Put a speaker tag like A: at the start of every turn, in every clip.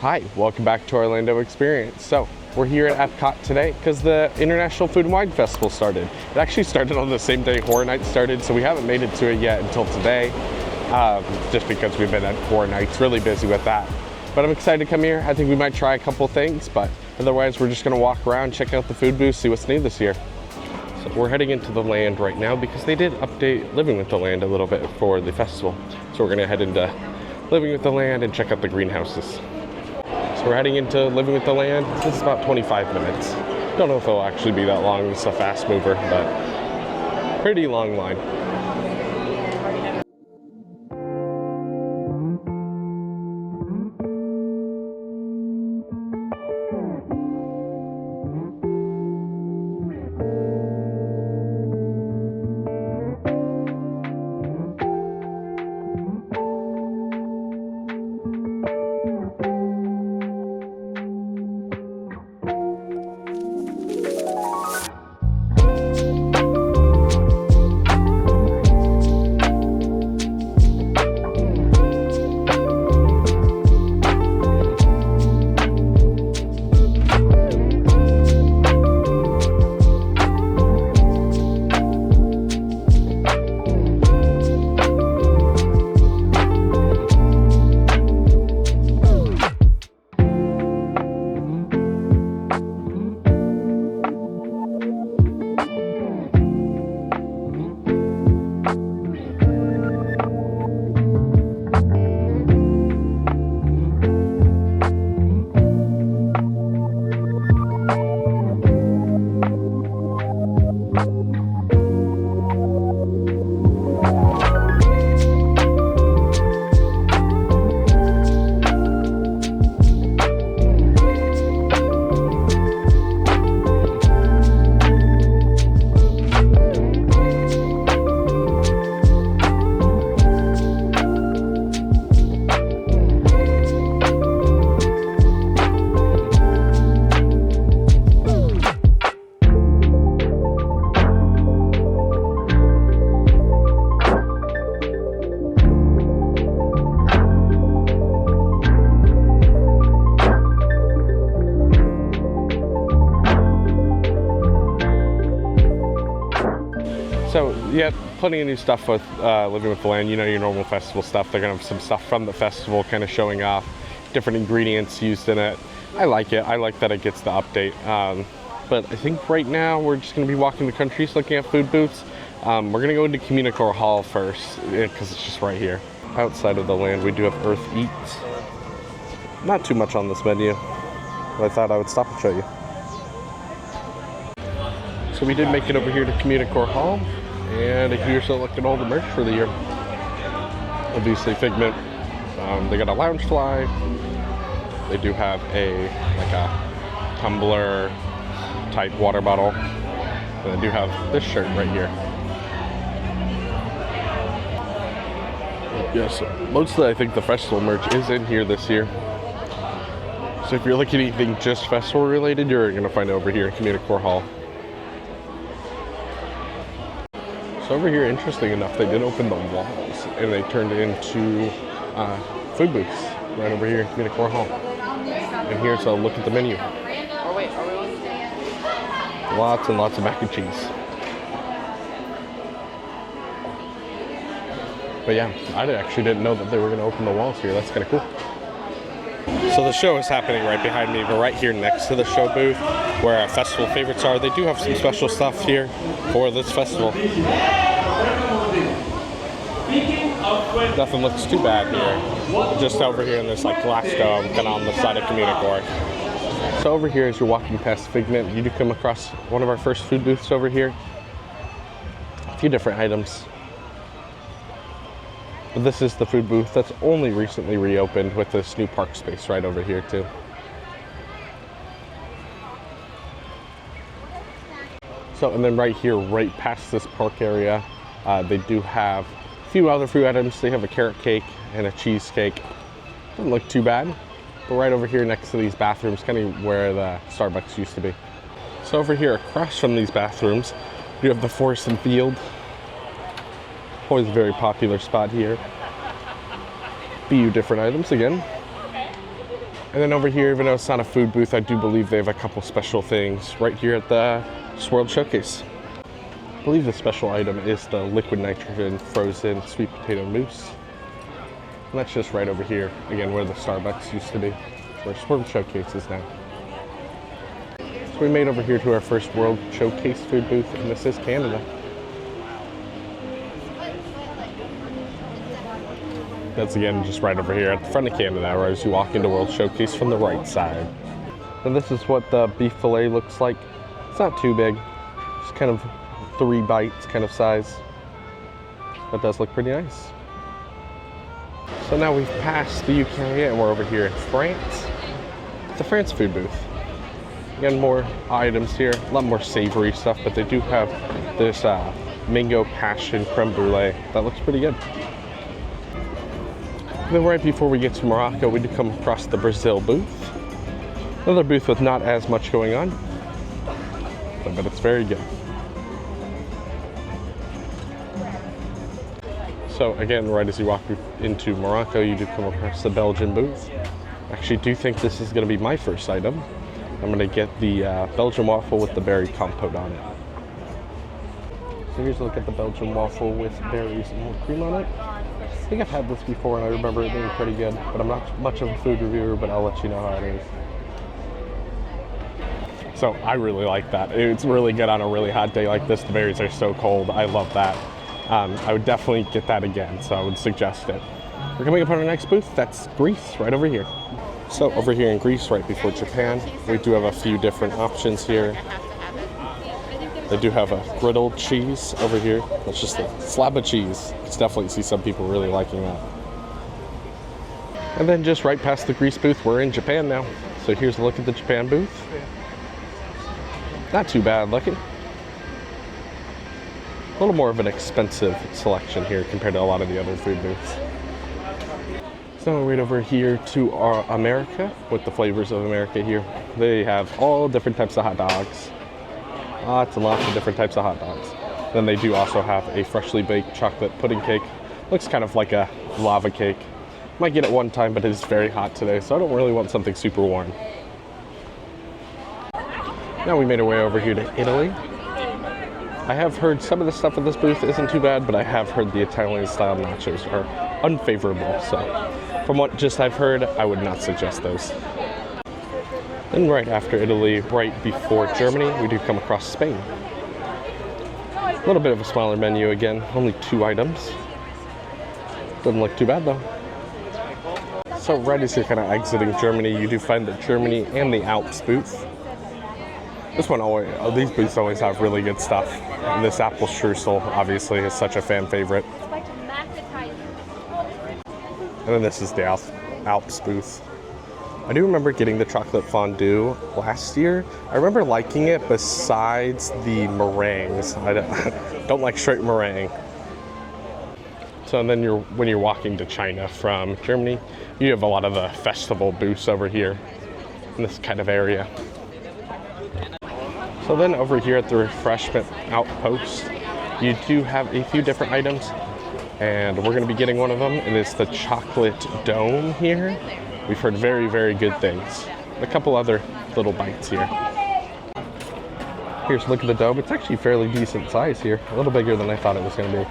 A: Hi, welcome back to Orlando Experience. So, we're here at Epcot today because the International Food and Wine Festival started. It actually started on the same day Horror Nights started, so we haven't made it to it yet until today, just because we've been at Horror Nights, really busy with that. But I'm excited to come here. I think we might try a couple things, but otherwise we're just gonna walk around, check out the food booths, see what's new this year. So we're heading into the land right now because they did update Living with the Land a little bit for the festival. So we're gonna head into Living with the Land and check out the greenhouses. So we're heading into Living with the Land. This is about 25 minutes. Don't know if it'll actually be that long. It's a fast mover, but pretty long line. So yeah, plenty of new stuff with Living with the Land. You know, your normal festival stuff. They're gonna have some stuff from the festival kind of showing off, different ingredients used in it. I like it. I like that it gets the update. But I think right now we're just gonna be walking the countries looking at food booths. We're gonna go into Communicore Hall first because it's just right here. Outside of the land, we do have Earth Eats. Not too much on this menu, but I thought I would stop and show you. So we did make it over here to Communicore Hall, and here's a look at all the merch for the year. Obviously Figment, they got a Loungefly, they do have a tumbler type water bottle, and they do have this shirt right here. Yes, mostly I think the festival merch is in here this year. So if you're looking at anything just festival related, you're gonna find it over here in Communicore Hall. So over here, interesting enough, they did open the walls and they turned it into food booths right over here in Communicore Hall. And here's a look at the menu. Lots and lots of mac and cheese. But yeah, I actually didn't know that they were going to open the walls here. That's kind of cool. So the show is happening right behind me, but right here next to the show booth where our festival favorites are, they do have some special stuff here for this festival. Nothing looks too bad here. Just over here in this glass dome kind of on the side of Communicore. So over here as you're walking past Figment, you do come across one of our first food booths over here. A few different items. But this is the food booth that's only recently reopened with this new park space right over here too. So, and then right here, right past this park area, they do have a few other food items. They have a carrot cake and a cheesecake. Doesn't look too bad. But right over here next to these bathrooms, kind of where the Starbucks used to be. So over here across from these bathrooms, you have the Forest and Field. Always a very popular spot here. Few different items again. And then over here, even though it's not a food booth, I do believe they have a couple special things right here at the World Showcase. I believe the special item is the liquid nitrogen frozen sweet potato mousse. And that's just right over here, again, where the Starbucks used to be, where World Showcase is now. So we made over here to our first World Showcase food booth, and this is Canada. That's again just right over here at the front of Canada, as you walk into World Showcase from the right side. And this is what the beef fillet looks like. It's not too big, just kind of 3 bites kind of size. That does look pretty nice. So now we've passed the UK and we're over here in France. It's a France food booth. Again, more items here, a lot more savory stuff, but they do have this mango passion creme brulee. That looks pretty good. Then right before we get to Morocco, we do come across the Brazil booth. Another booth with not as much going on, but it's very good. So again, right as you walk into Morocco, you do come across the Belgian booth. I actually do think this is going to be my first item. I'm going to get the Belgian waffle with the berry compote on it. So here's a look at the Belgian waffle with berries and more cream on it. I think I've had this before and I remember it being pretty good, but I'm not much of a food reviewer, but I'll let you know how it is. So I really like that. It's really good on a really hot day like this. The berries are so cold. I love that. I would definitely get that again, so I would suggest it. We're coming up on our next booth. That's Greece, right over here. So over here in Greece, right before Japan, we do have a few different options here. They do have a griddled cheese over here. That's just a slab of cheese. You can definitely see some people really liking that. And then just right past the Greece booth, we're in Japan now. So here's a look at the Japan booth. Not too bad looking. A little more of an expensive selection here compared to a lot of the other food booths. So right over here to our America, with the flavors of America here. They have all different types of hot dogs. Lots and lots of different types of hot dogs. Then they do also have a freshly baked chocolate pudding cake. Looks kind of like a lava cake. Might get it one time, but it is very hot today, so I don't really want something super warm. Now we made our way over here to Italy. I have heard some of the stuff at this booth isn't too bad, but I have heard the Italian style nachos are unfavorable. So from what just I've heard, I would not suggest those. Then right after Italy, right before Germany, we do come across Spain. A little bit of a smaller menu again, only 2 items. Doesn't look too bad though. So right as you're kind of exiting Germany, you do find the Germany and the Alps booth. This one these booths always have really good stuff. And this apple streusel obviously is such a fan favorite. And then this is the Alps booth. I do remember getting the chocolate fondue last year. I remember liking it besides the meringues. I don't like straight meringue. So then when you're walking to China from Germany, you have a lot of the festival booths over here in this kind of area. So then over here at the refreshment outpost, you do have a few different items, and we're going to be getting one of them. It is the chocolate dome here. We've heard very, very good things. A couple other little bites here. Here's a look at the dome. It's actually fairly decent size here. A little bigger than I thought it was going to be.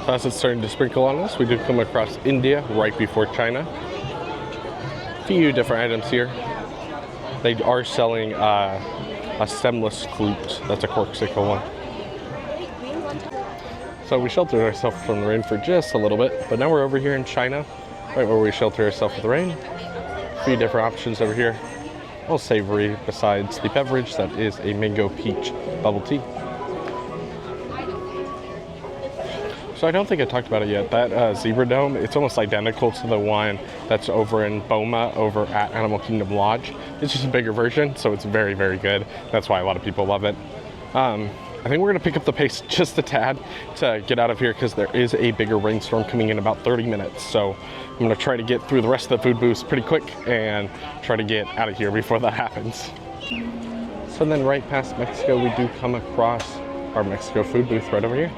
A: So as it's starting to sprinkle on us, we do come across India right before China. A few different items here. They are selling a stemless flute. That's a corksicle one. So we sheltered ourselves from the rain for just a little bit, but now we're over here in China, right where we shelter ourselves from the rain. A few different options over here. All savory besides the beverage that is a mango peach bubble tea. So I don't think I talked about it yet. That zebra dome, it's almost identical to the one that's over in Boma over at Animal Kingdom Lodge. It's just a bigger version, so it's very, very good. That's why a lot of people love it. I think we're gonna pick up the pace just a tad to get out of here because there is a bigger rainstorm coming in about 30 minutes. So I'm gonna try to get through the rest of the food booths pretty quick and try to get out of here before that happens. So then right past Mexico, we do come across our Mexico food booth right over here.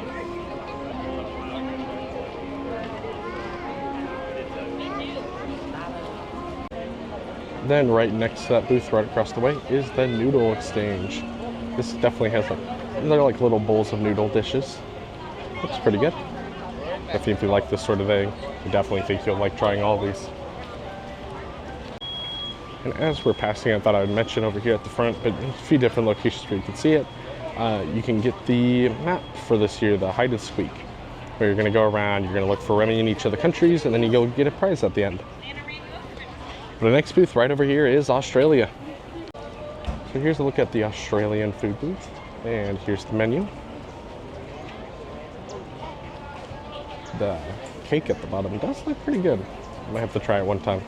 A: Then right next to that booth, right across the way, is the noodle exchange. This definitely has they're like little bowls of noodle dishes. Looks pretty good. If you like this sort of thing, I definitely think you'll like trying all these. And as we're passing, I thought I would mention over here at the front, but a few different locations where you can see it. You can get the map for this year, the hide and squeak, where you're going to go around, you're going to look for Remy in each of the countries, and then you go get a prize at the end. But the next booth right over here is Australia. So here's a look at the Australian food booth, and here's the menu. The cake at the bottom does look pretty good. I might have to try it one time.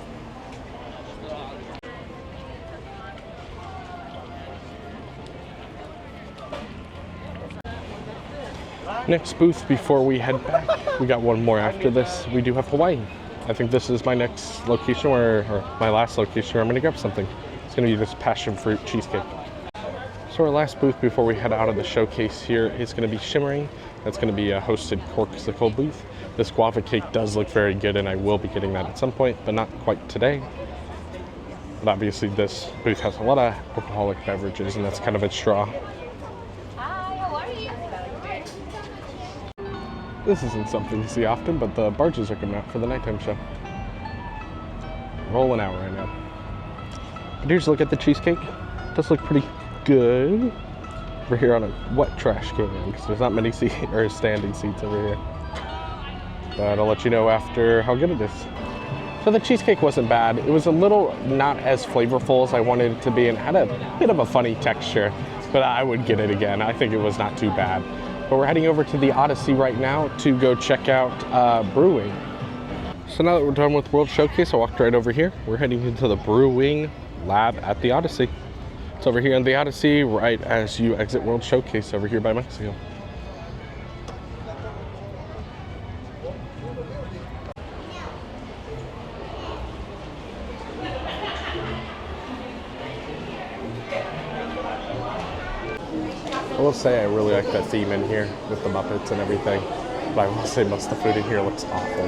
A: Next booth before we head back, we got one more after this. We do have Hawaii. I think this is my next location or my last location where I'm gonna grab something. It's gonna be this passion fruit cheesecake. So our last booth before we head out of the showcase here is gonna be Shimmering. That's gonna be a hosted corksicle booth. This guava cake does look very good and I will be getting that at some point, but not quite today. But obviously this booth has a lot of alcoholic beverages and that's kind of its draw. This isn't something you see often, but the barges are coming out for the nighttime show. Rolling out right now. But here's a look at the cheesecake. It does look pretty good. We're here on a wet trash can because there's not many standing seats over here. But I'll let you know after how good it is. So the cheesecake wasn't bad. It was a little not as flavorful as I wanted it to be and had a bit of a funny texture, but I would get it again. I think it was not too bad. But we're heading over to the Odyssey right now to go check out Brew-Wing. So now that we're done with World Showcase, I walked right over here. We're heading into the Brew-Wing lab at the Odyssey. It's over here in the Odyssey, right as you exit World Showcase over here by Mexico. I will say I really like that theme in here with the Muppets and everything, but I will say most of the food in here looks awful.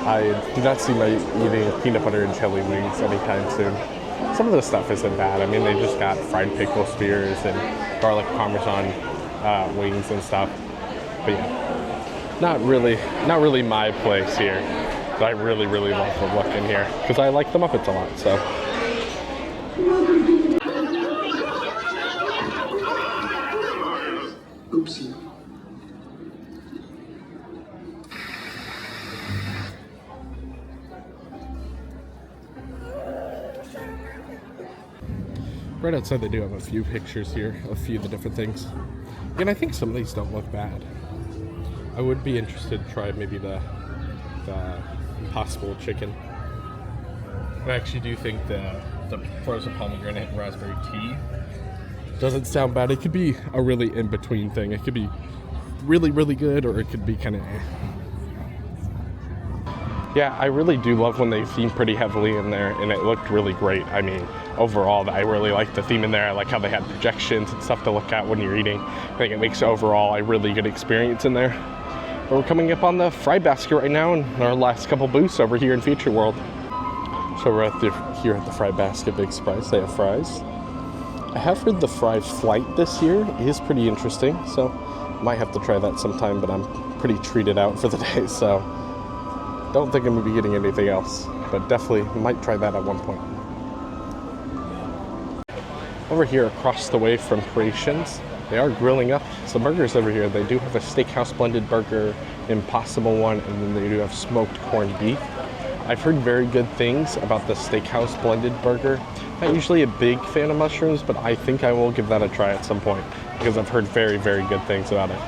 A: I do not see my eating peanut butter and chili wings anytime soon. Some of the stuff isn't bad. I mean, they just got fried pickle spears and garlic parmesan wings and stuff. But yeah, not really my place here. But I really love the look in here because I like the Muppets a lot. So.
B: Oopsie.
A: Right outside they do have a few pictures here, a few of the different things. And I think some of these don't look bad. I would be interested to try maybe the Impossible chicken. I actually do think the frozen pomegranate and raspberry tea doesn't sound bad. It could be a really in-between thing. It could be really good, or it could be kind of eh. Yeah, I really do love when they theme pretty heavily in there, and it looked really great. I mean, overall, I really like the theme in there. I like how they had projections and stuff to look at when you're eating. I think it makes overall a really good experience in there. But we're coming up on the fry basket right now in our last couple booths over here in Future World. So we're here at the fry basket. Big surprise, they have fries. I have heard the fry flight this year is pretty interesting, so might have to try that sometime, but I'm pretty treated out for the day, so don't think I'm going to be getting anything else, but definitely might try that at one point. Over here across the way from Creations, they are grilling up some burgers over here. They do have a steakhouse blended burger, Impossible one, and then they do have smoked corned beef. I've heard very good things about the steakhouse blended burger. Not usually a big fan of mushrooms, but I think I will give that a try at some point because I've heard very good things about it.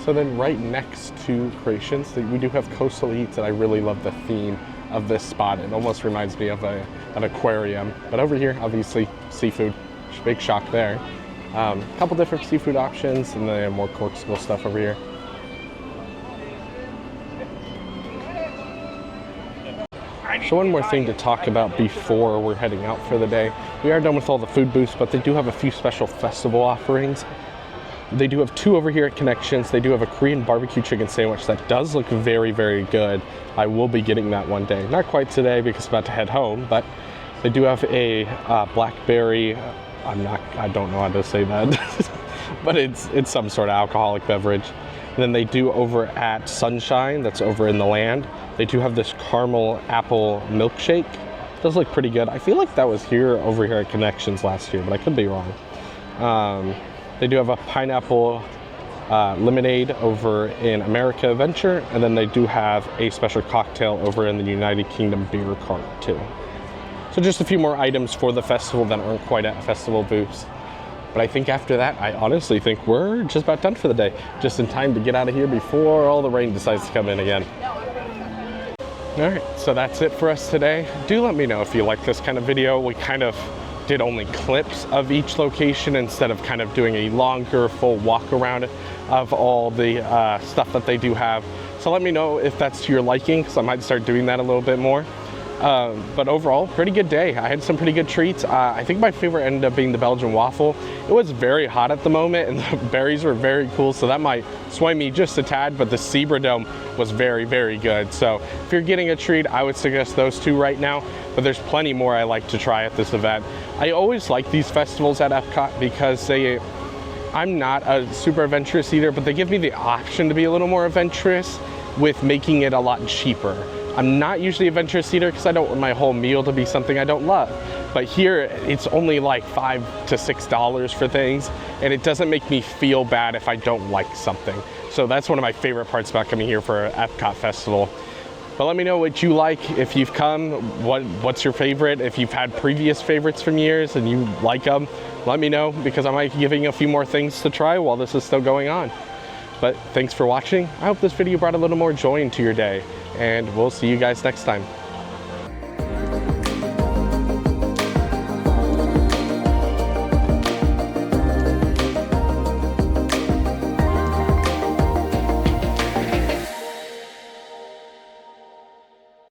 A: So then right next to Creations, we do have Coastal Eats, and I really love the theme of this spot. It almost reminds me of an aquarium. But over here, obviously, seafood. Big shock there. A couple different seafood options, and then more corksicle stuff over here. So one more thing to talk about before we're heading out for the day. We are done with all the food booths, but they do have a few special festival offerings. They do have 2 over here at Connections. They do have a Korean barbecue chicken sandwich that does look very, very good. I will be getting that one day. Not quite today because I'm about to head home, but they do have a blackberry, I don't know how to say that, but it's some sort of alcoholic beverage. And then they do over at Sunshine, that's over in the Land, they do have this caramel apple milkshake. It does look pretty good. I feel like that was over here at Connections last year, but I could be wrong. They do have a pineapple lemonade over in America Adventure, and then they do have a special cocktail over in the United Kingdom beer cart too. So just a few more items for the festival that aren't quite at festival booths. But I think after that, I honestly think we're just about done for the day. Just in time to get out of here before all the rain decides to come in again. All right, so that's it for us today. Do let me know if you like this kind of video. We kind of did only clips of each location instead of kind of doing a longer full walk around of all the stuff that they do have. So let me know if that's to your liking, because I might start doing that a little bit more. But overall, pretty good day. I had some pretty good treats. I think my favorite ended up being the Belgian waffle. It was very hot at the moment and the berries were very cool, so that might sway me just a tad, but the Zebra Dome was very, very good. So if you're getting a treat, I would suggest those 2 right now, but there's plenty more I like to try at this event. I always like these festivals at Epcot because I'm not a super adventurous eater, but they give me the option to be a little more adventurous with making it a lot cheaper. I'm not usually a adventurous eater because I don't want my whole meal to be something I don't love. But here, it's only like $5 to $6 for things, and it doesn't make me feel bad if I don't like something. So that's one of my favorite parts about coming here for Epcot Festival. But let me know what you like. If you've come, what's your favorite? If you've had previous favorites from years and you like them, let me know, because I might be giving a few more things to try while this is still going on. But thanks for watching. I hope this video brought a little more joy into your day, and we'll see you guys next time.